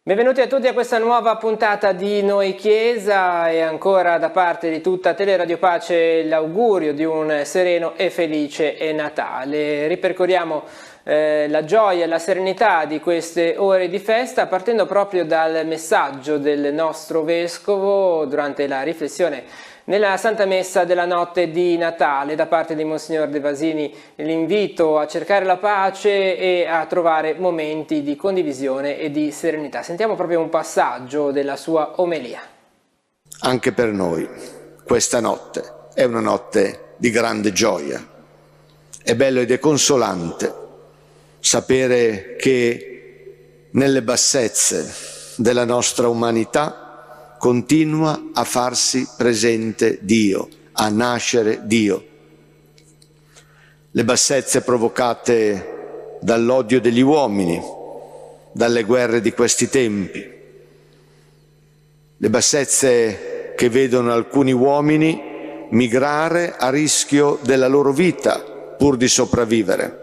Benvenuti a tutti a questa nuova puntata di Noi Chiesa e ancora da parte di tutta Teleradio Pace l'augurio di un sereno e felice Natale. Ripercorriamo la gioia e la serenità di queste ore di festa partendo proprio dal messaggio del nostro Vescovo durante la riflessione nella Santa Messa della notte di Natale da parte di Monsignor De Vasini, l'invito a cercare la pace e a trovare momenti di condivisione e di serenità. Sentiamo proprio un passaggio della sua omelia. Anche per noi questa notte è una notte di grande gioia. È bello ed è consolante sapere che nelle bassezze della nostra umanità continua a farsi presente Dio, a nascere Dio. Le bassezze provocate dall'odio degli uomini, dalle guerre di questi tempi, le bassezze che vedono alcuni uomini migrare a rischio della loro vita pur di sopravvivere,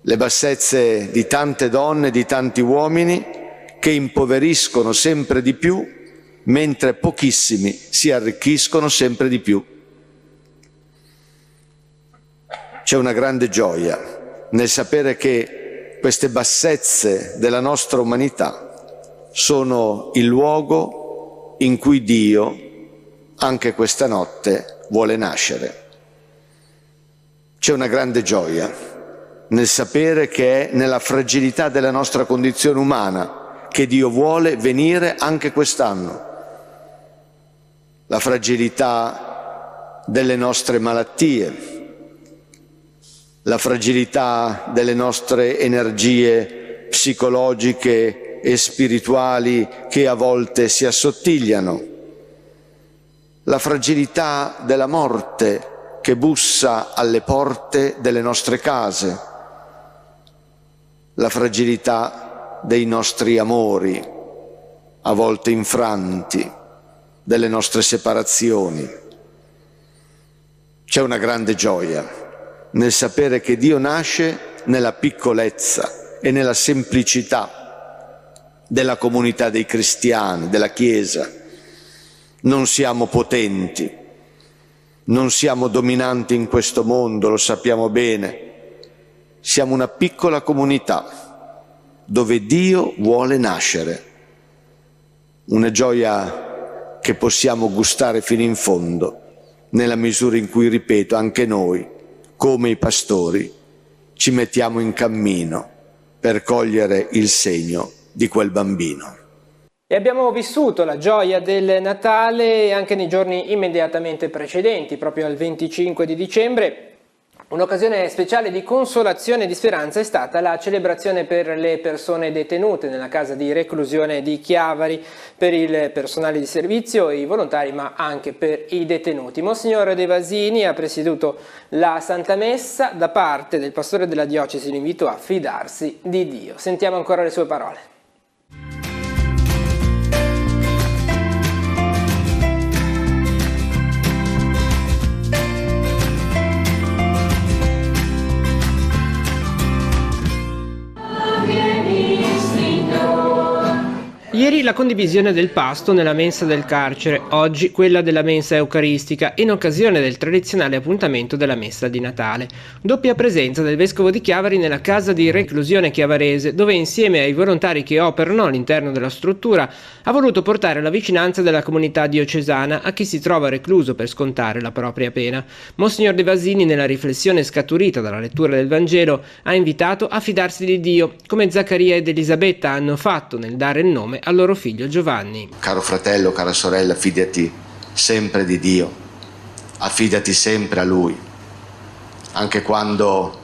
le bassezze di tante donne, di tanti uomini che impoveriscono sempre di più, mentre pochissimi si arricchiscono sempre di più. C'è una grande gioia nel sapere che queste bassezze della nostra umanità sono il luogo in cui Dio, anche questa notte, vuole nascere. C'è una grande gioia nel sapere che è nella fragilità della nostra condizione umana che Dio vuole venire anche quest'anno. La fragilità delle nostre malattie, la fragilità delle nostre energie psicologiche e spirituali che a volte si assottigliano, la fragilità della morte che bussa alle porte delle nostre case, la fragilità dei nostri amori, a volte infranti, delle nostre separazioni. C'è una grande gioia nel sapere che Dio nasce nella piccolezza e nella semplicità della comunità dei cristiani, della Chiesa. Non siamo potenti, non siamo dominanti in questo mondo, lo sappiamo bene. Siamo una piccola comunità dove Dio vuole nascere. Una gioia che possiamo gustare fino in fondo, nella misura in cui, ripeto, anche noi, come i pastori, ci mettiamo in cammino per cogliere il segno di quel bambino. E abbiamo vissuto la gioia del Natale anche nei giorni immediatamente precedenti, proprio al 25 di dicembre. Un'occasione speciale di consolazione e di speranza è stata la celebrazione per le persone detenute nella casa di reclusione di Chiavari, per il personale di servizio e i volontari, ma anche per i detenuti. Monsignor De Vasini ha presieduto la Santa Messa. Da parte del pastore della diocesi l'invito a fidarsi di Dio. Sentiamo ancora le sue parole. Ieri la condivisione del pasto nella mensa del carcere, oggi quella della mensa eucaristica in occasione del tradizionale appuntamento della messa di Natale. Doppia presenza del vescovo di Chiavari nella casa di reclusione chiavarese, dove insieme ai volontari che operano all'interno della struttura ha voluto portare la vicinanza della comunità diocesana a chi si trova recluso per scontare la propria pena. Monsignor De Vasini, nella riflessione scaturita dalla lettura del Vangelo, ha invitato a fidarsi di Dio, come Zaccaria ed Elisabetta hanno fatto nel dare il nome al loro figlio Giovanni. Caro fratello, cara sorella, fidati sempre di Dio, affidati sempre a Lui, anche quando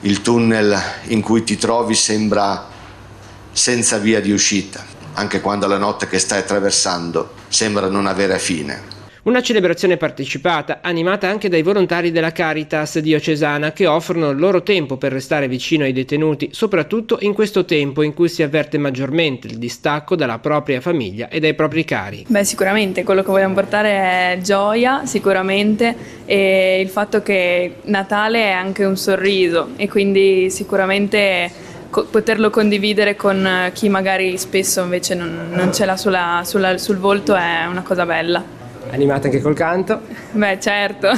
il tunnel in cui ti trovi sembra senza via di uscita, anche quando la notte che stai attraversando sembra non avere fine. Una celebrazione partecipata, animata anche dai volontari della Caritas diocesana che offrono il loro tempo per restare vicino ai detenuti, soprattutto in questo tempo in cui si avverte maggiormente il distacco dalla propria famiglia e dai propri cari. Sicuramente quello che vogliamo portare è gioia, sicuramente, e il fatto che Natale è anche un sorriso e quindi sicuramente poterlo condividere con chi magari spesso invece non ce l'ha sul volto è una cosa bella. Animata anche col canto? Beh, certo,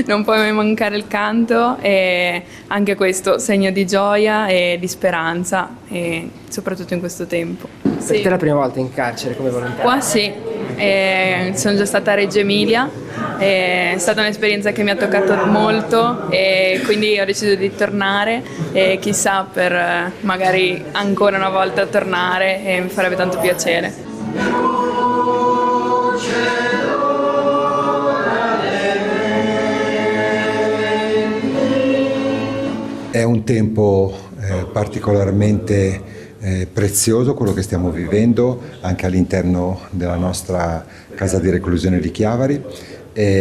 non può mai mancare il canto e anche questo segno di gioia e di speranza, e soprattutto in questo tempo. Per te è la prima volta in carcere come volontaria? Qua sì, sono già stata a Reggio Emilia, è stata un'esperienza che mi ha toccato molto e quindi ho deciso di tornare e chissà per magari ancora una volta tornare, e mi farebbe tanto piacere. È un tempo particolarmente prezioso quello che stiamo vivendo anche all'interno della nostra casa di reclusione di Chiavari.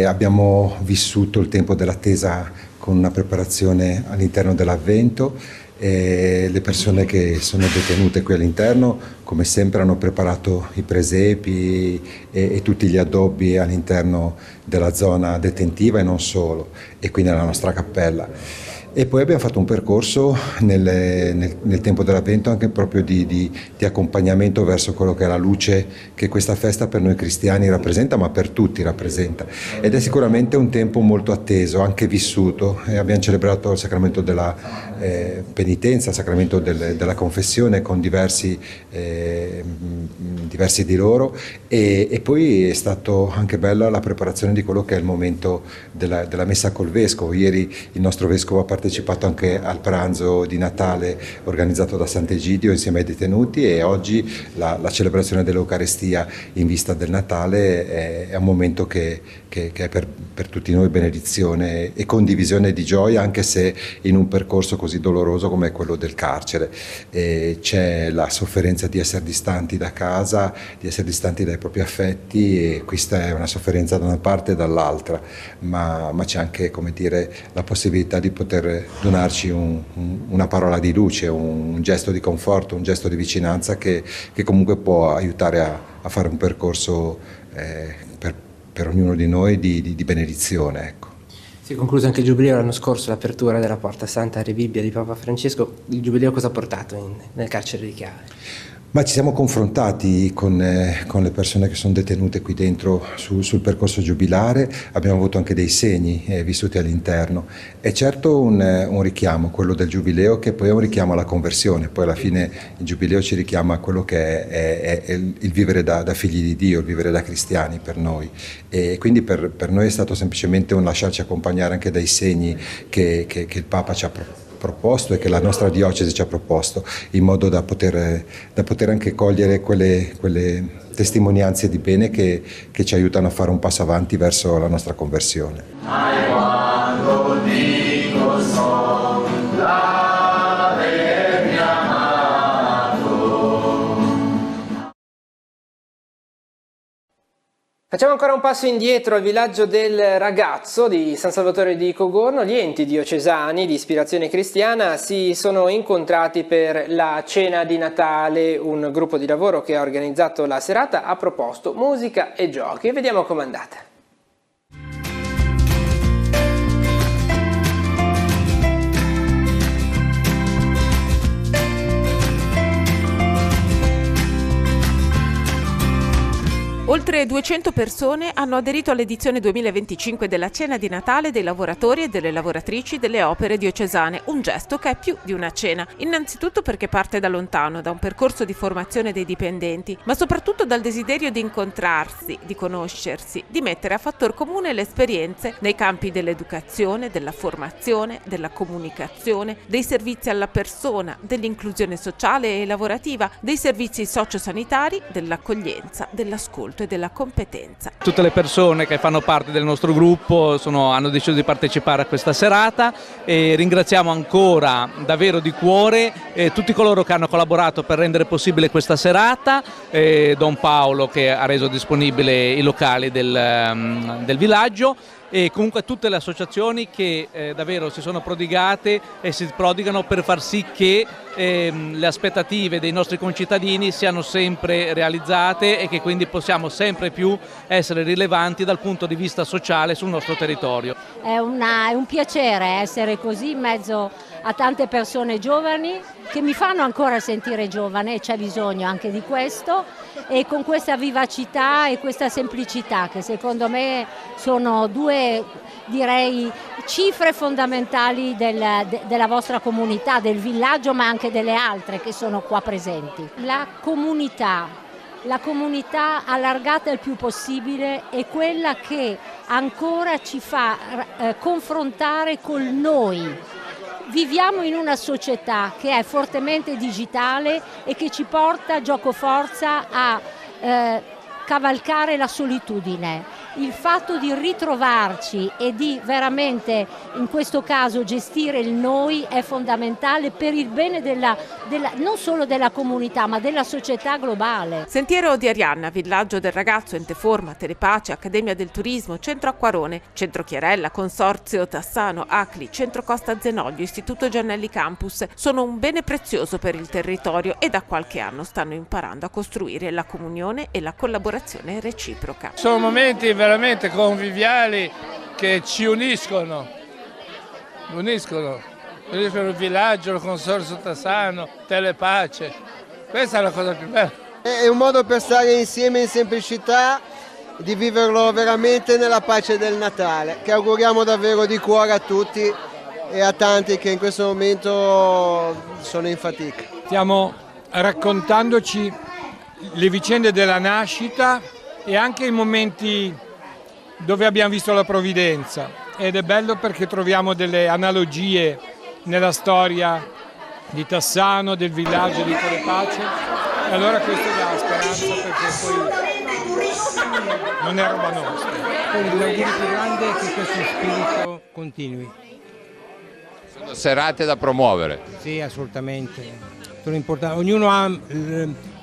Abbiamo vissuto il tempo dell'attesa con una preparazione all'interno dell'Avvento. Le persone che sono detenute qui all'interno, come sempre, hanno preparato i presepi e tutti gli addobbi all'interno della zona detentiva e non solo, e qui nella nostra cappella. E poi abbiamo fatto un percorso nel tempo dell'Avvento anche proprio di accompagnamento verso quello che è la luce che questa festa per noi cristiani rappresenta, ma per tutti rappresenta. Ed è sicuramente un tempo molto atteso, anche vissuto. Abbiamo celebrato il sacramento della penitenza, il sacramento della confessione con diversi di loro, e poi è stato anche bella la preparazione di quello che è il momento della messa col vescovo. Ieri il nostro vescovo ha partecipato anche al pranzo di Natale organizzato da Sant'Egidio insieme ai detenuti, e oggi la celebrazione dell'Eucarestia in vista del Natale è un momento che è per tutti noi benedizione e condivisione di gioia, anche se in un percorso così doloroso come quello del carcere. C'è la sofferenza di essere distanti da casa, di essere distanti dai propri affetti, e questa è una sofferenza da una parte e dall'altra, ma c'è anche, come dire, la possibilità di poter donarci una parola di luce, un gesto di conforto, un gesto di vicinanza che comunque può aiutare a fare un percorso per ognuno di noi di benedizione, ecco. Si è concluso anche il Giubileo l'anno scorso, l'apertura della Porta Santa Rebibbia di Papa Francesco. Il Giubileo cosa ha portato nel carcere di Chiavari? Ma ci siamo confrontati con le persone che sono detenute qui dentro sul percorso giubilare, abbiamo avuto anche dei segni vissuti all'interno. È certo un richiamo, quello del Giubileo, che poi è un richiamo alla conversione. Poi alla fine il Giubileo ci richiama a quello che è il vivere da figli di Dio, il vivere da cristiani per noi. E quindi per noi è stato semplicemente un lasciarci accompagnare anche dai segni che il Papa ci ha proposto e che la nostra diocesi ci ha proposto, in modo da poter anche cogliere quelle testimonianze di bene che ci aiutano a fare un passo avanti verso la nostra conversione. Facciamo ancora un passo indietro al villaggio del Ragazzo di San Salvatore di Cogorno. Gli enti diocesani di ispirazione cristiana si sono incontrati per la cena di Natale. Un gruppo di lavoro che ha organizzato la serata ha proposto musica e giochi. Vediamo com'è andata. Oltre 200 persone hanno aderito all'edizione 2025 della cena di Natale dei lavoratori e delle lavoratrici delle opere diocesane, un gesto che è più di una cena. Innanzitutto perché parte da lontano, da un percorso di formazione dei dipendenti, ma soprattutto dal desiderio di incontrarsi, di conoscersi, di mettere a fattor comune le esperienze nei campi dell'educazione, della formazione, della comunicazione, dei servizi alla persona, dell'inclusione sociale e lavorativa, dei servizi sociosanitari, dell'accoglienza, dell'ascolto e della competenza. Tutte le persone che fanno parte del nostro gruppo hanno deciso di partecipare a questa serata, e ringraziamo ancora davvero di cuore tutti coloro che hanno collaborato per rendere possibile questa serata, Don Paolo che ha reso disponibile i locali del villaggio, e comunque tutte le associazioni che davvero si sono prodigate e si prodigano per far sì che le aspettative dei nostri concittadini siano sempre realizzate e che quindi possiamo sempre più essere rilevanti dal punto di vista sociale sul nostro territorio. È un piacere essere così in mezzo a tante persone giovani che mi fanno ancora sentire giovane, e c'è bisogno anche di questo, e con questa vivacità e questa semplicità che secondo me sono due, direi, cifre fondamentali della vostra comunità, del villaggio, ma anche delle altre che sono qua presenti. La comunità allargata il più possibile è quella che ancora ci fa confrontare col noi. Viviamo in una società che è fortemente digitale e che ci porta giocoforza a cavalcare la solitudine. Il fatto di ritrovarci e di veramente, in questo caso, gestire il noi è fondamentale per il bene non solo della comunità, ma della società globale. Sentiero di Arianna, Villaggio del Ragazzo, Ente Forma, Telepace, Accademia del Turismo, Centro Acquarone, Centro Chiarella, Consorzio Tassano, Acli, Centro Costa Zenoglio, Istituto Giannelli Campus sono un bene prezioso per il territorio e da qualche anno stanno imparando a costruire la comunione e la collaborazione reciproca. Sono momenti veramente conviviali che ci uniscono il villaggio, il Consorzio Tassano, Telepace. Questa è la cosa più bella. È un modo per stare insieme in semplicità, di viverlo veramente nella pace del Natale, che auguriamo davvero di cuore a tutti e a tanti che in questo momento sono in fatica. Stiamo raccontandoci le vicende della nascita e anche i momenti dove abbiamo visto la provvidenza, ed è bello perché troviamo delle analogie nella storia di Tassano, del villaggio di Telepace, e allora questo dà speranza perché poi non è roba nostra. Quindi l'augurio più grande è che questo spirito continui. Sono serate da promuovere. Sì, assolutamente. Sono importanti. Ognuno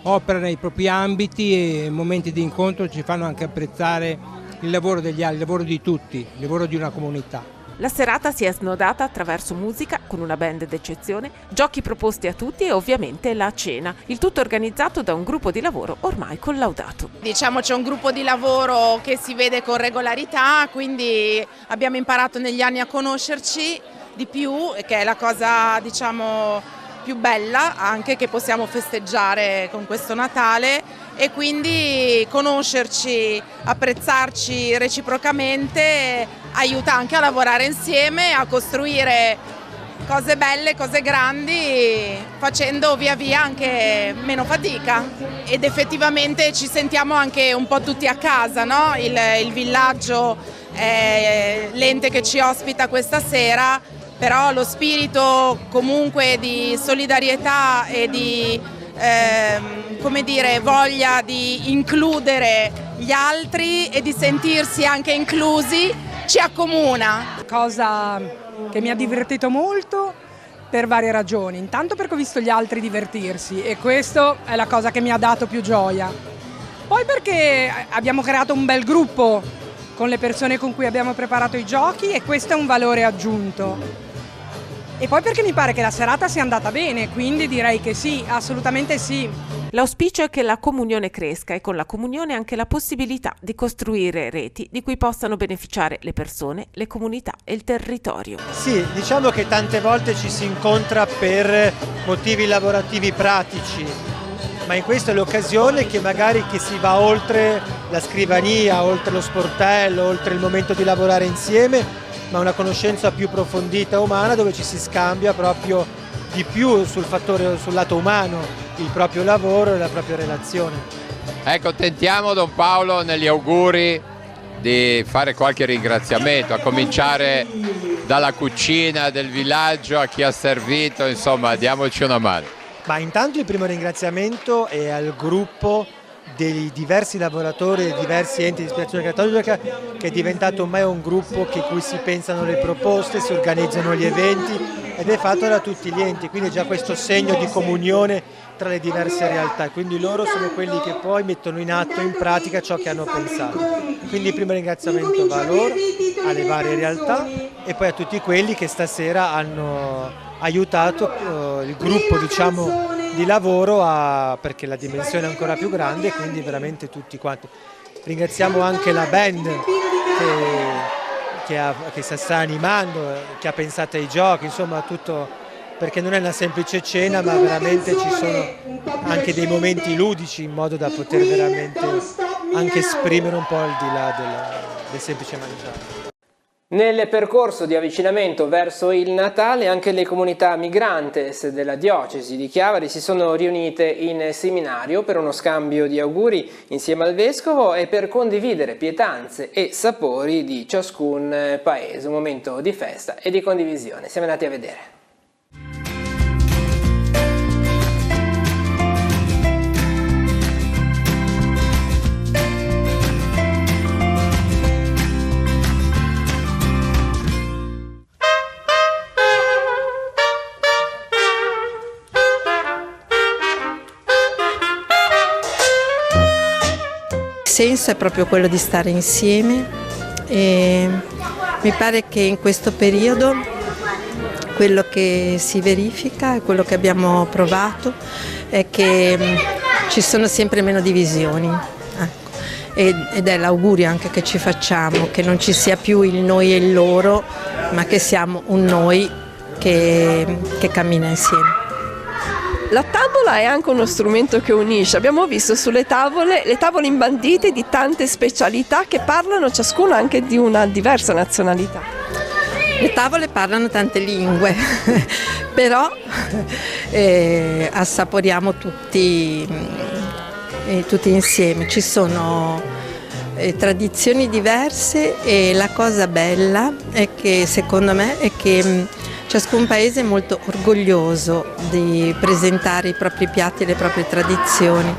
opera nei propri ambiti e momenti di incontro ci fanno anche apprezzare il lavoro degli altri, il lavoro di tutti, il lavoro di una comunità. La serata si è snodata attraverso musica con una band d'eccezione, giochi proposti a tutti e ovviamente la cena, il tutto organizzato da un gruppo di lavoro ormai collaudato. Diciamo c'è un gruppo di lavoro che si vede con regolarità, quindi abbiamo imparato negli anni a conoscerci di più, che è la cosa diciamo più bella anche che possiamo festeggiare con questo Natale, e quindi conoscerci, apprezzarci reciprocamente aiuta anche a lavorare insieme, a costruire cose belle, cose grandi, facendo via via anche meno fatica, ed effettivamente ci sentiamo anche un po' tutti a casa, no? Il villaggio è l'ente che ci ospita questa sera, però lo spirito comunque di solidarietà e di come dire, voglia di includere gli altri e di sentirsi anche inclusi ci accomuna. Cosa che mi ha divertito molto per varie ragioni. Intanto perché ho visto gli altri divertirsi e questo è la cosa che mi ha dato più gioia. Poi perché abbiamo creato un bel gruppo con le persone con cui abbiamo preparato i giochi e questo è un valore aggiunto. E poi perché mi pare che la serata sia andata bene, quindi direi che sì, assolutamente sì. L'auspicio è che la comunione cresca e con la comunione anche la possibilità di costruire reti di cui possano beneficiare le persone, le comunità e il territorio. Sì, diciamo che tante volte ci si incontra per motivi lavorativi pratici, ma in questa è l'occasione che magari che si va oltre la scrivania, oltre lo sportello, oltre il momento di lavorare insieme, ma una conoscenza più approfondita umana dove ci si scambia proprio di più sul lato umano, il proprio lavoro e la propria relazione. Ecco, tentiamo Don Paolo negli auguri di fare qualche ringraziamento, a cominciare dalla cucina del villaggio a chi ha servito, insomma diamoci una mano. Ma intanto il primo ringraziamento è al gruppo dei diversi lavoratori e diversi enti di ispirazione cattolica, che è diventato ormai un gruppo che cui si pensano le proposte, si organizzano gli eventi ed è fatto da tutti gli enti, quindi già questo segno di comunione tra le diverse realtà, quindi loro sono quelli che poi mettono in atto, in pratica ciò che hanno pensato. Quindi il primo ringraziamento va a loro, alle varie realtà e poi a tutti quelli che stasera hanno aiutato il gruppo, diciamo, di lavoro perché la dimensione è ancora più grande, quindi veramente tutti quanti. Ringraziamo anche la band che sta animando, che ha pensato ai giochi, insomma tutto perché non è una semplice cena, ma veramente ci sono anche dei momenti ludici in modo da poter veramente anche esprimere un po' al di là del semplice mangiare. Nel percorso di avvicinamento verso il Natale anche le comunità migrantes della diocesi di Chiavari si sono riunite in seminario per uno scambio di auguri insieme al vescovo e per condividere pietanze e sapori di ciascun paese, un momento di festa e di condivisione. Siamo andati a vedere. Il senso è proprio quello di stare insieme e mi pare che in questo periodo quello che si verifica e quello che abbiamo provato è che ci sono sempre meno divisioni, ed è l'augurio anche che ci facciamo, che non ci sia più il noi e il loro, ma che siamo un noi che cammina insieme. La tavola è anche uno strumento che unisce, abbiamo visto sulle tavole le tavole imbandite di tante specialità che parlano ciascuna anche di una diversa nazionalità. Le tavole parlano tante lingue, però assaporiamo tutti insieme. Ci sono tradizioni diverse e la cosa bella è che secondo me è che ciascun paese è molto orgoglioso di presentare i propri piatti e le proprie tradizioni,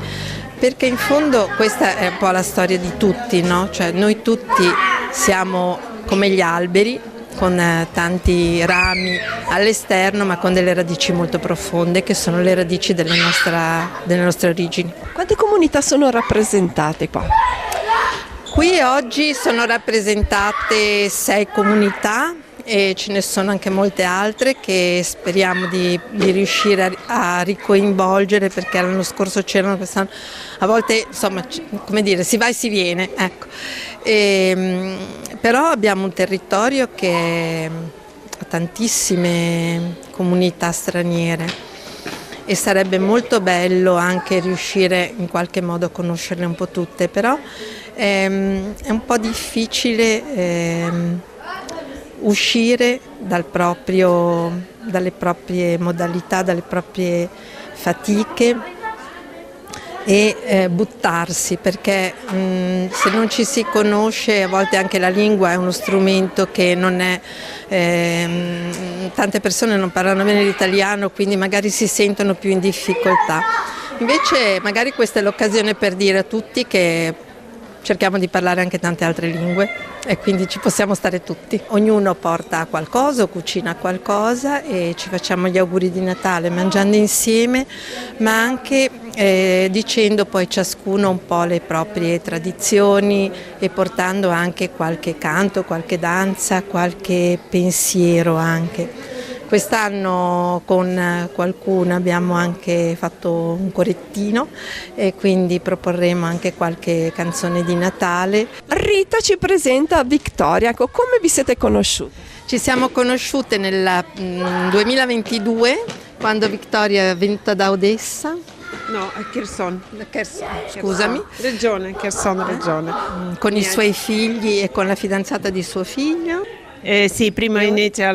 perché in fondo questa è un po' la storia di tutti, no? Cioè noi tutti siamo come gli alberi, con tanti rami all'esterno, ma con delle radici molto profonde, che sono le radici delle nostre origini. Quante comunità sono rappresentate qua? Qui oggi sono rappresentate 6 comunità, e ce ne sono anche molte altre che speriamo di riuscire a ricoinvolgere, perché l'anno scorso c'erano, quest'anno a volte insomma, come dire, si va e si viene, ecco. Però abbiamo un territorio che ha tantissime comunità straniere e sarebbe molto bello anche riuscire in qualche modo a conoscerle un po' tutte, però è un po' difficile uscire dalle proprie modalità, dalle proprie fatiche e buttarsi, perché se non ci si conosce, a volte anche la lingua è uno strumento che non è, tante persone non parlano bene l'italiano, quindi magari si sentono più in difficoltà. Invece magari questa è l'occasione per dire a tutti che cerchiamo di parlare anche tante altre lingue e quindi ci possiamo stare tutti. Ognuno porta qualcosa o cucina qualcosa e ci facciamo gli auguri di Natale mangiando insieme, ma anche dicendo poi ciascuno un po' le proprie tradizioni e portando anche qualche canto, qualche danza, qualche pensiero anche. Quest'anno con qualcuno abbiamo anche fatto un correttino e quindi proporremo anche qualche canzone di Natale. Rita ci presenta Victoria, come vi siete conosciute? Ci siamo conosciute nel 2022 quando Victoria è venuta da Odessa. No, a Kherson. Scusami. Regione, Kherson, regione. Con i suoi figli e con la fidanzata di suo figlio. Sì, prima inizia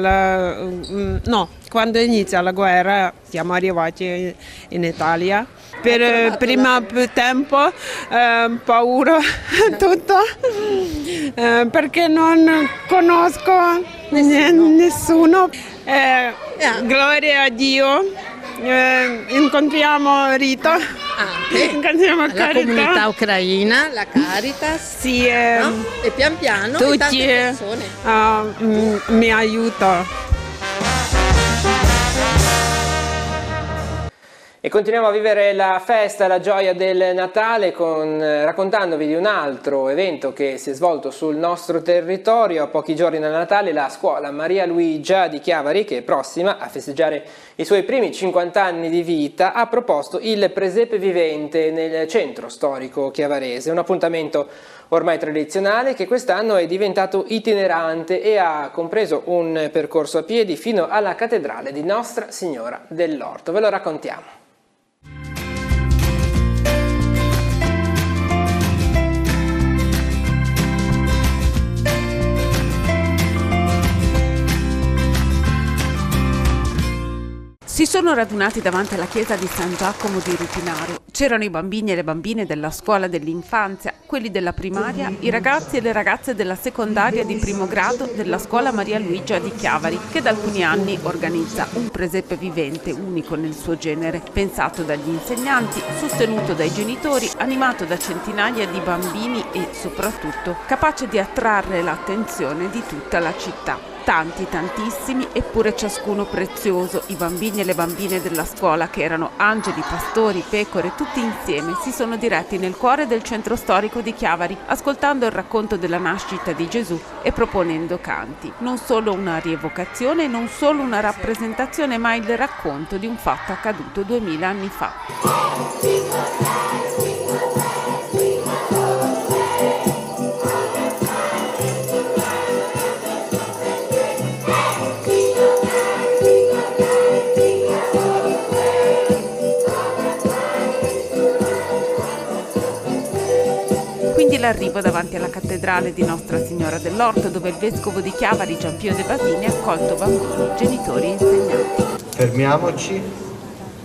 quando inizia la guerra siamo arrivati in Italia. Per prima tempo paura tutto perché non conosco nessuno. Gloria a Dio. Incontriamo Rita, la comunità ucraina, la Caritas, sì, no? E pian piano tutti tante persone mi aiutano. E continuiamo a vivere la festa, la gioia del Natale raccontandovi di un altro evento che si è svolto sul nostro territorio. A pochi giorni dal Natale la scuola Maria Luigia di Chiavari, che è prossima a festeggiare i suoi primi 50 anni di vita, ha proposto il presepe vivente nel centro storico chiavarese, un appuntamento ormai tradizionale che quest'anno è diventato itinerante e ha compreso un percorso a piedi fino alla cattedrale di Nostra Signora dell'Orto. Ve lo raccontiamo. Si sono radunati davanti alla chiesa di San Giacomo di Rupinaro. C'erano i bambini e le bambine della scuola dell'infanzia, quelli della primaria, i ragazzi e le ragazze della secondaria di primo grado della scuola Maria Luigia di Chiavari, che da alcuni anni organizza un presepe vivente unico nel suo genere, pensato dagli insegnanti, sostenuto dai genitori, animato da centinaia di bambini e soprattutto capace di attrarre l'attenzione di tutta la città. Tanti, tantissimi, eppure ciascuno prezioso. I bambini e le bambine della scuola, che erano angeli, pastori, pecore, tutti insieme, si sono diretti nel cuore del centro storico di Chiavari, ascoltando il racconto della nascita di Gesù e proponendo canti. Non solo una rievocazione, non solo una rappresentazione, ma il racconto di un fatto accaduto 2000 anni fa. L'arrivo davanti alla cattedrale di Nostra Signora dell'Orto, dove il vescovo di Chiavari Giampio De Basini ha accolto bambini, genitori e insegnanti. Fermiamoci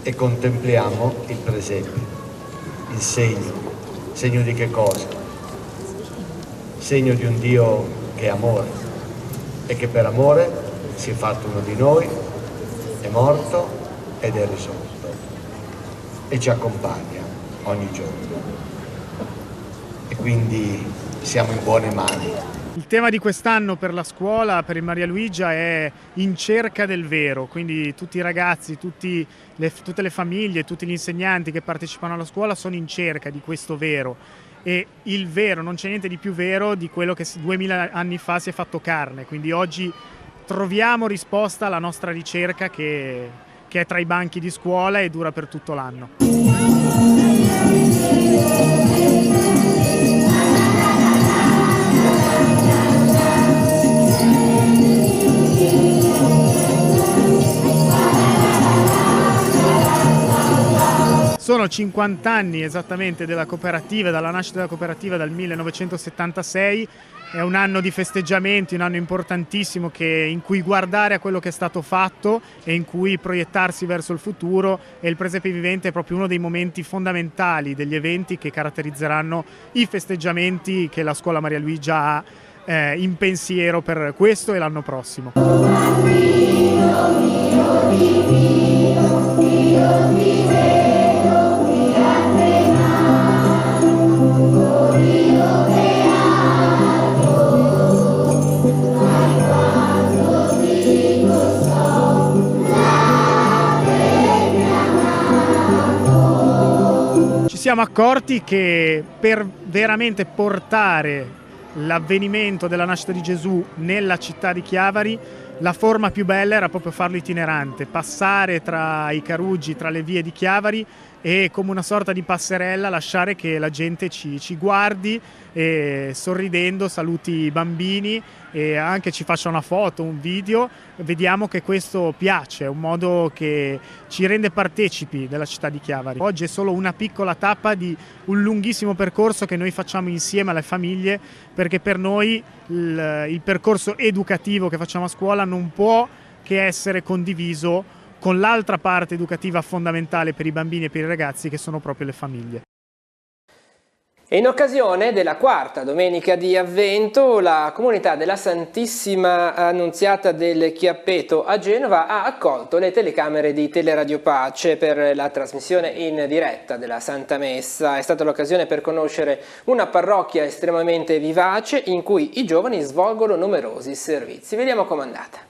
e contempliamo il presepe, il segno di che cosa? Segno di un Dio che è amore e che per amore si è fatto uno di noi, è morto ed è risorto e ci accompagna ogni giorno. E quindi siamo in buone mani. Il tema di quest'anno per la scuola, per il Maria Luigia, è in cerca del vero, quindi tutti i ragazzi, tutte le famiglie, tutti gli insegnanti che partecipano alla scuola sono in cerca di questo vero. E il vero, non c'è niente di più vero di quello che 2000 anni fa si è fatto carne, quindi oggi troviamo risposta alla nostra ricerca che è tra i banchi di scuola e dura per tutto l'anno. Sono 50 anni esattamente della cooperativa, dalla nascita della cooperativa dal 1976, è un anno di festeggiamenti, un anno importantissimo in cui guardare a quello che è stato fatto e in cui proiettarsi verso il futuro, e il presepe vivente è proprio uno dei momenti fondamentali degli eventi che caratterizzeranno i festeggiamenti che la scuola Maria Luigia ha in pensiero per questo e l'anno prossimo. Ci siamo accorti che per veramente portare l'avvenimento della nascita di Gesù nella città di Chiavari, la forma più bella era proprio farlo itinerante, passare tra i caruggi, tra le vie di Chiavari e come una sorta di passerella lasciare che la gente ci guardi e sorridendo saluti i bambini e anche ci faccia una foto, un video. Vediamo che questo piace, è un modo che ci rende partecipi della città di Chiavari. Oggi è solo una piccola tappa di un lunghissimo percorso che noi facciamo insieme alle famiglie, perché per noi il percorso educativo che facciamo a scuola non può che essere condiviso con l'altra parte educativa fondamentale per i bambini e per i ragazzi, che sono proprio le famiglie. E in occasione della quarta domenica di Avvento, la comunità della Santissima Annunziata del Chiappeto a Genova ha accolto le telecamere di Teleradio Pace per la trasmissione in diretta della Santa Messa. È stata l'occasione per conoscere una parrocchia estremamente vivace in cui i giovani svolgono numerosi servizi. Vediamo com'è andata.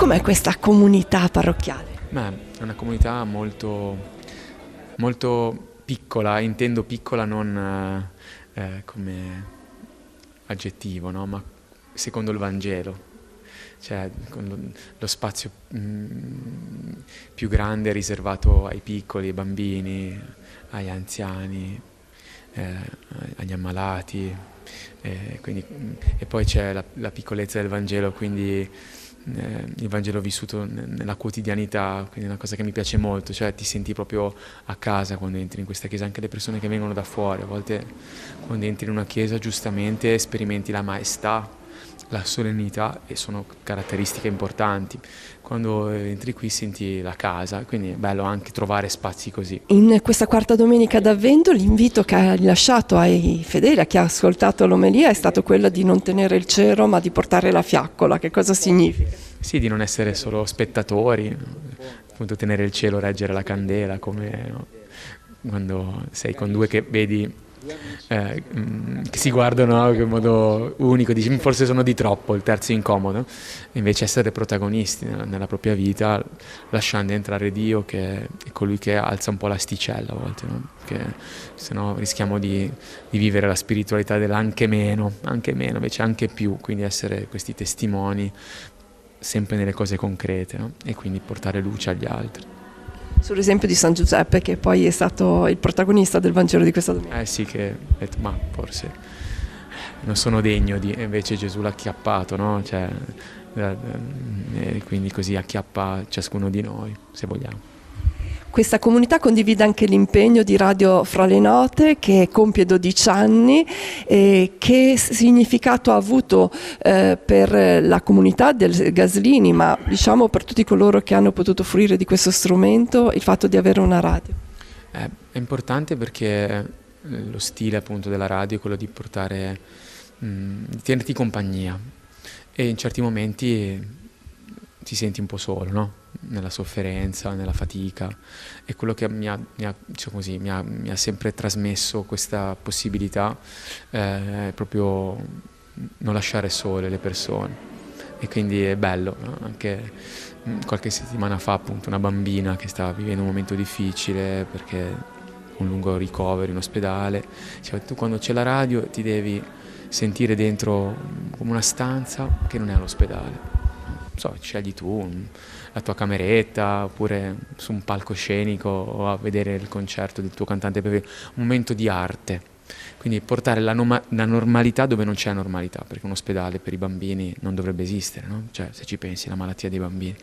Com'è questa comunità parrocchiale? È una comunità molto, molto piccola, intendo piccola non come aggettivo, no? Ma secondo il Vangelo. Cioè lo spazio più grande è riservato ai piccoli, ai bambini, agli anziani, agli ammalati, e poi c'è la piccolezza del Vangelo, quindi il Vangelo vissuto nella quotidianità, quindi è una cosa che mi piace molto, cioè ti senti proprio a casa quando entri in questa chiesa, anche le persone che vengono da fuori, a volte quando entri in una chiesa giustamente sperimenti la maestà, la solennità, e sono caratteristiche importanti. Quando entri qui senti la casa, quindi è bello anche trovare spazi così. In questa quarta domenica d'Avvento l'invito che hai lasciato ai fedeli, a chi ha ascoltato l'omelia, è stato quello di non tenere il cero ma di portare la fiaccola. Che cosa significa? Sì, di non essere solo spettatori, appunto tenere il cielo, reggere la candela, come no? Quando sei con due che vedi che si guardano in modo unico, dici forse sono di troppo, il terzo è incomodo, invece essere protagonisti nella propria vita, lasciando entrare Dio, che è colui che alza un po' l'asticella a volte, no? Che sennò rischiamo di vivere la spiritualità dell'anche meno, invece anche più, quindi essere questi testimoni sempre nelle cose concrete, no? E quindi portare luce agli altri. Sull'esempio di San Giuseppe, che poi è stato il protagonista del Vangelo di questa domenica. Sì, che ho detto, ma forse non sono degno di... E invece Gesù l'ha acchiappato, no? Cioè, e quindi così acchiappa ciascuno di noi, se vogliamo. Questa comunità condivide anche l'impegno di Radio Fra le Note, che compie 12 anni. Che significato ha avuto per la comunità del Gaslini, ma diciamo per tutti coloro che hanno potuto fruire di questo strumento, il fatto di avere una radio? È importante perché lo stile appunto della radio è quello di portare, di tenerti compagnia, e in certi momenti ti senti un po' solo, no? Nella sofferenza, nella fatica, e quello che mi ha sempre trasmesso questa possibilità è proprio non lasciare sole le persone, e quindi è bello, no? Anche qualche settimana fa appunto una bambina che stava vivendo un momento difficile perché un lungo ricovero in ospedale, diceva, tu quando c'è la radio ti devi sentire dentro come una stanza che non è all'ospedale. Scegli tu la tua cameretta, oppure su un palcoscenico, o a vedere il concerto del tuo cantante preferito, un momento di arte. Quindi portare la normalità dove non c'è normalità, perché un ospedale per i bambini non dovrebbe esistere, no? Cioè, se ci pensi, la malattia dei bambini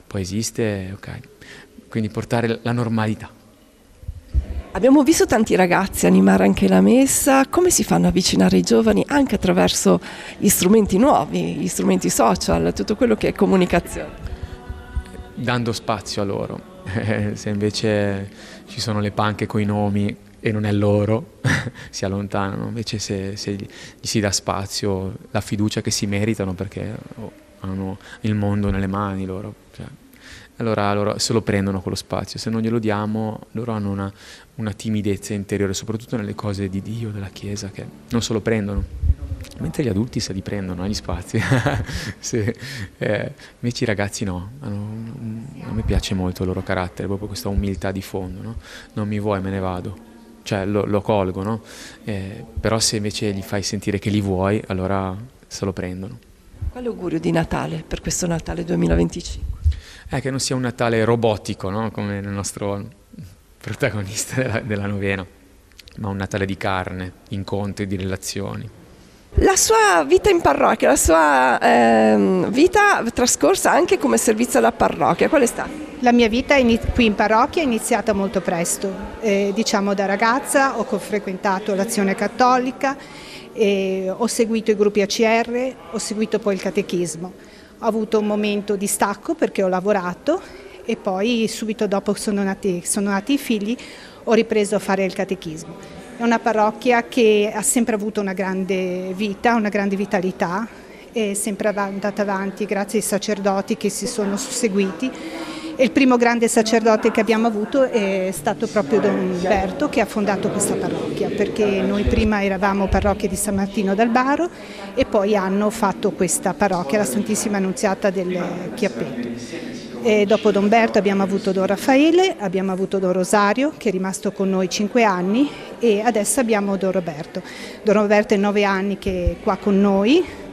poi esiste, ok. Quindi portare la normalità. Abbiamo visto tanti ragazzi animare anche la messa. Come si fanno a avvicinare i giovani anche attraverso gli strumenti nuovi, gli strumenti social, tutto quello che è comunicazione? Dando spazio a loro. Se invece ci sono le panche coi nomi e non è loro, si allontanano. Invece se gli si dà spazio, la fiducia che si meritano, perché hanno il mondo nelle mani loro. Cioè, allora loro se lo prendono quello spazio. Se non glielo diamo, loro hanno una timidezza interiore, soprattutto nelle cose di Dio, della Chiesa, che non se lo prendono, mentre gli adulti se li prendono gli spazi. Invece i ragazzi no, a me piace molto il loro carattere, proprio questa umiltà di fondo, no? Non mi vuoi, me ne vado, cioè lo colgo, no? Però se invece gli fai sentire che li vuoi, allora se lo prendono. Quale augurio di Natale per questo Natale 2025? Che non sia un Natale robotico, no? Come il nostro protagonista della novena, ma un Natale di carne, incontri, di relazioni. La sua vita in parrocchia, la sua vita trascorsa anche come servizio alla parrocchia, qual è stata? La mia vita qui in parrocchia è iniziata molto presto, diciamo da ragazza ho frequentato l'Azione Cattolica, ho seguito i gruppi ACR, ho seguito poi il catechismo. Ho avuto un momento di stacco perché ho lavorato e poi subito dopo sono nati i figli, ho ripreso a fare il catechismo. È una parrocchia che ha sempre avuto una grande vita, una grande vitalità, è sempre andata avanti grazie ai sacerdoti che si sono susseguiti E il primo grande sacerdote che abbiamo avuto è stato proprio Don Umberto, che ha fondato questa parrocchia, perché noi prima eravamo parrocchia di San Martino dal Baro e poi hanno fatto questa parrocchia, la Santissima Annunziata del Chiappetto. E dopo Don Umberto abbiamo avuto Don Raffaele, abbiamo avuto Don Rosario, che è rimasto con noi 5 anni, e adesso abbiamo Don Roberto. Don Roberto è 9 anni che è qua con noi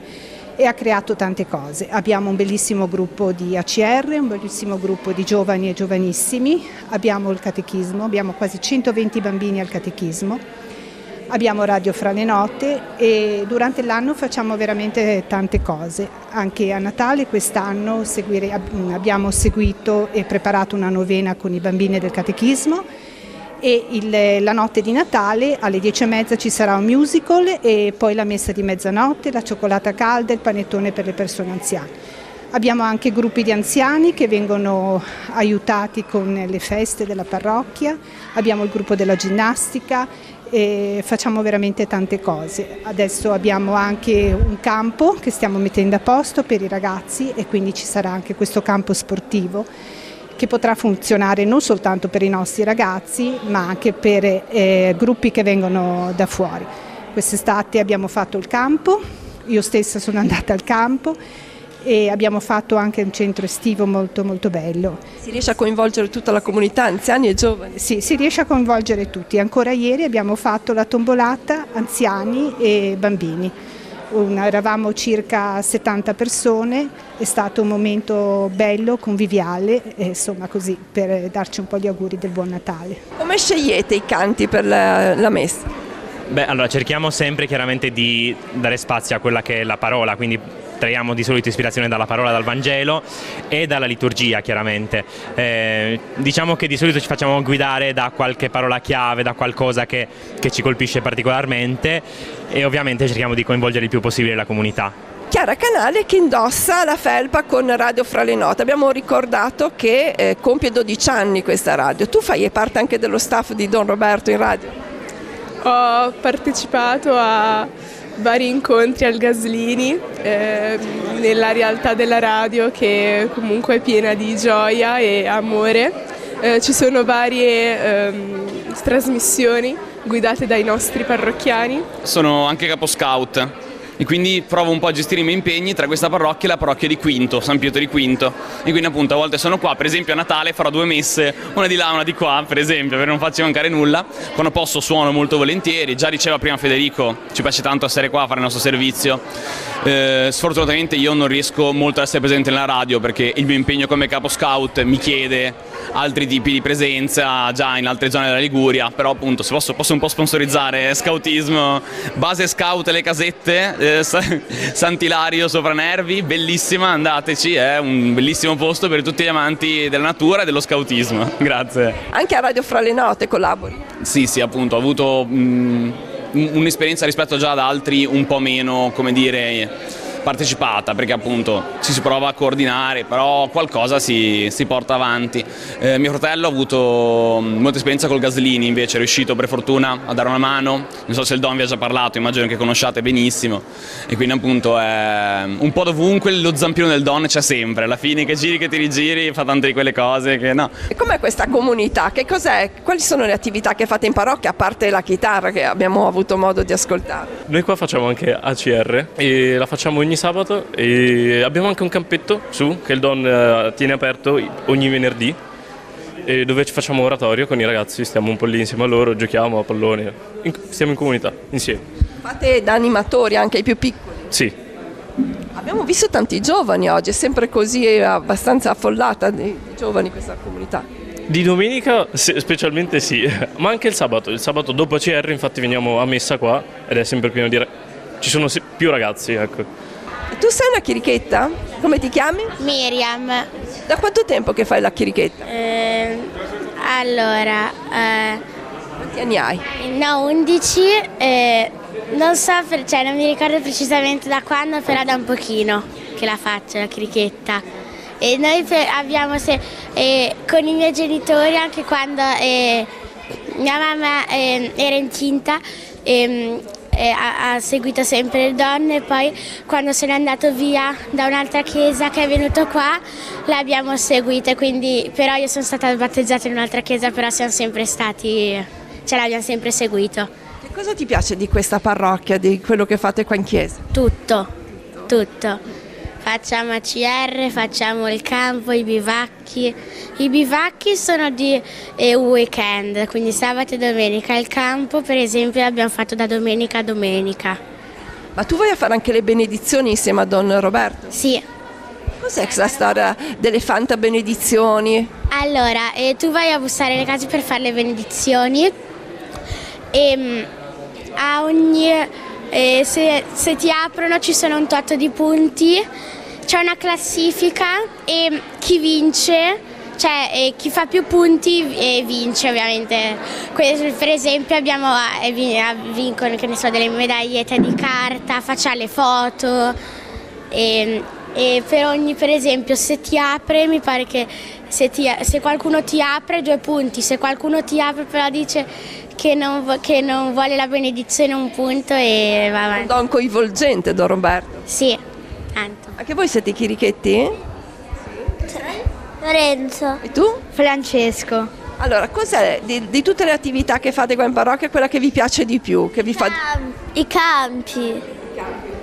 e ha creato tante cose. Abbiamo un bellissimo gruppo di ACR, un bellissimo gruppo di giovani e giovanissimi, abbiamo il catechismo, abbiamo quasi 120 bambini al catechismo, abbiamo Radio Fra le Note e durante l'anno facciamo veramente tante cose. Anche a Natale quest'anno abbiamo seguito e preparato una novena con i bambini del catechismo. E la notte di Natale alle 10:30 ci sarà un musical e poi la messa di mezzanotte, la cioccolata calda e il panettone per le persone anziane. Abbiamo anche gruppi di anziani che vengono aiutati con le feste della parrocchia, abbiamo il gruppo della ginnastica e facciamo veramente tante cose. Adesso abbiamo anche un campo che stiamo mettendo a posto per i ragazzi e quindi ci sarà anche questo campo sportivo che potrà funzionare non soltanto per i nostri ragazzi ma anche per gruppi che vengono da fuori. Quest'estate abbiamo fatto il campo, io stessa sono andata al campo e abbiamo fatto anche un centro estivo molto molto bello. Si riesce a coinvolgere tutta la comunità, anziani e giovani? Sì, si riesce a coinvolgere tutti. Ancora ieri abbiamo fatto la tombolata anziani e bambini. Eravamo circa 70 persone, è stato un momento bello, conviviale, insomma così, per darci un po' gli auguri del buon Natale. Come scegliete i canti per la messa? Beh, allora cerchiamo sempre chiaramente di dare spazio a quella che è la parola, quindi traiamo di solito ispirazione dalla parola, dal Vangelo e dalla liturgia chiaramente. Diciamo che di solito ci facciamo guidare da qualche parola chiave, da qualcosa che ci colpisce particolarmente e ovviamente cerchiamo di coinvolgere il più possibile la comunità. Chiara Canale che indossa la felpa con Radio Fra le Note. Abbiamo ricordato che compie 12 anni questa radio. Tu fai parte anche dello staff di Don Roberto in radio? Ho partecipato a vari incontri al Gaslini nella realtà della radio che comunque è piena di gioia e amore. Ci sono varie trasmissioni guidate dai nostri parrocchiani. Sono anche capo scout e quindi provo un po' a gestire i miei impegni tra questa parrocchia e la parrocchia di Quinto, San Pietro di Quinto, e quindi appunto a volte sono qua, per esempio a Natale farò 2 messe, una di là e una di qua per esempio, perché non faccio mancare nulla. Quando posso suono molto volentieri, già diceva prima Federico, ci piace tanto essere qua a fare il nostro servizio. Sfortunatamente io non riesco molto ad essere presente nella radio perché il mio impegno come capo scout mi chiede altri tipi di presenza già in altre zone della Liguria, però appunto se posso un po' sponsorizzare scoutismo, base scout Le Casette, Sant'Ilario sopra Nervi, bellissima, andateci, è un bellissimo posto per tutti gli amanti della natura e dello scoutismo. Grazie. Anche a Radio Fra le Note collabori? Sì, appunto, ho avuto un'esperienza rispetto già ad altri un po' meno, come dire, partecipata, perché appunto si prova a coordinare, però qualcosa si porta avanti. Mio fratello ha avuto molta esperienza col Gaslini, invece è riuscito per fortuna a dare una mano, non so se il Don vi ha già parlato, immagino che conosciate benissimo, e quindi appunto è un po' dovunque lo zampino del Don c'è sempre, alla fine che giri che ti rigiri fa tante di quelle cose che no. E com'è questa comunità? Che cos'è? Quali sono le attività che fate in parrocchia, a parte la chitarra che abbiamo avuto modo di ascoltare? Noi qua facciamo anche ACR e la facciamo ogni sabato e abbiamo anche un campetto su che il Don tiene aperto ogni venerdì e dove ci facciamo oratorio con i ragazzi, stiamo un po' lì insieme a loro, giochiamo a pallone, stiamo in comunità insieme. Fate da animatori anche ai più piccoli? Sì. Abbiamo visto tanti giovani oggi, è sempre così abbastanza affollata di giovani questa comunità. Di domenica specialmente sì, ma anche il sabato dopo ACR infatti veniamo a messa qua ed è sempre pieno di ci sono più ragazzi, ecco. Tu sei una chirichetta? Come ti chiami? Miriam. Da quanto tempo che fai la chirichetta? Allora, quanti anni hai? No, 11, non so, non mi ricordo precisamente da quando, però da un pochino che la faccio, la chirichetta. E noi abbiamo, con i miei genitori, anche quando mia mamma era incinta, ha seguito sempre il Don, e poi quando se n'è andato via da un'altra chiesa che è venuto qua l'abbiamo seguito, quindi però io sono stata battezzata in un'altra chiesa, però siamo sempre stati, ce l'abbiamo sempre seguito. Che cosa ti piace di questa parrocchia, di quello che fate qua in chiesa? Tutto. Facciamo ACR, facciamo il campo, i bivacchi. I bivacchi sono di weekend, quindi sabato e domenica. Il campo, per esempio, l'abbiamo fatto da domenica a domenica. Ma tu vai a fare anche le benedizioni insieme a Don Roberto? Sì. Cos'è questa storia delle Fanta benedizioni? Allora, tu vai a bussare le case per fare le benedizioni e a ogni... se ti aprono ci sono un tot di punti, c'è una classifica e chi vince, cioè chi fa più punti vince ovviamente. Per esempio vincono, che ne so, delle medagliette di carta, facciamo le foto e per esempio se ti apre, mi pare che se qualcuno ti apre 2 punti, se qualcuno ti apre però dice che non vuole la benedizione 1 punto e va avanti. Un don coinvolgente, Don Roberto. Sì, tanto. Anche voi siete chirichetti? Lorenzo. E tu? Francesco. Allora, cos'è di tutte le attività che fate qua in parrocchia quella che vi piace di più? Che vi fa... I campi.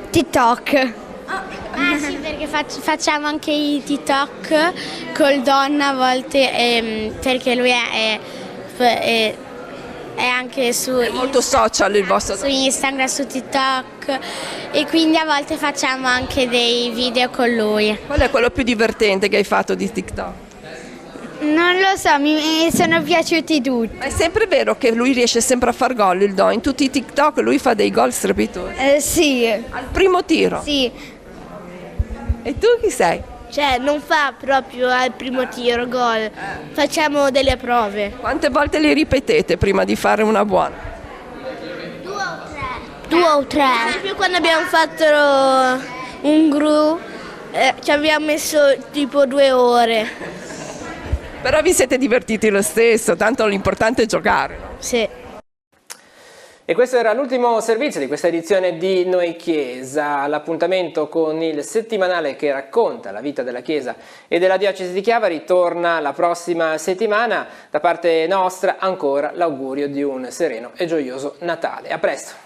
TikTok. Ah sì, perché facciamo anche i TikTok col Don a volte, perché lui è anche è molto social il vostro, su Instagram, su TikTok, e quindi a volte facciamo anche dei video con lui. Qual è quello più divertente che hai fatto di TikTok? Non lo so, mi sono piaciuti tutti. Ma è sempre vero che lui riesce sempre a far gol, il Don? In tutti i TikTok lui fa dei gol strepitosi? Sì. Al primo tiro? Sì. E tu chi sei? Cioè non fa proprio al primo tiro gol, facciamo delle prove. Quante volte li ripetete prima di fare una buona? 2 o 3. Per esempio quando abbiamo fatto un gru ci abbiamo messo tipo 2 ore. Però vi siete divertiti lo stesso, tanto l'importante è giocare, no? Sì. E questo era l'ultimo servizio di questa edizione di Noi Chiesa, l'appuntamento con il settimanale che racconta la vita della Chiesa e della Diocesi di Chiavari torna la prossima settimana. Da parte nostra ancora l'augurio di un sereno e gioioso Natale. A presto!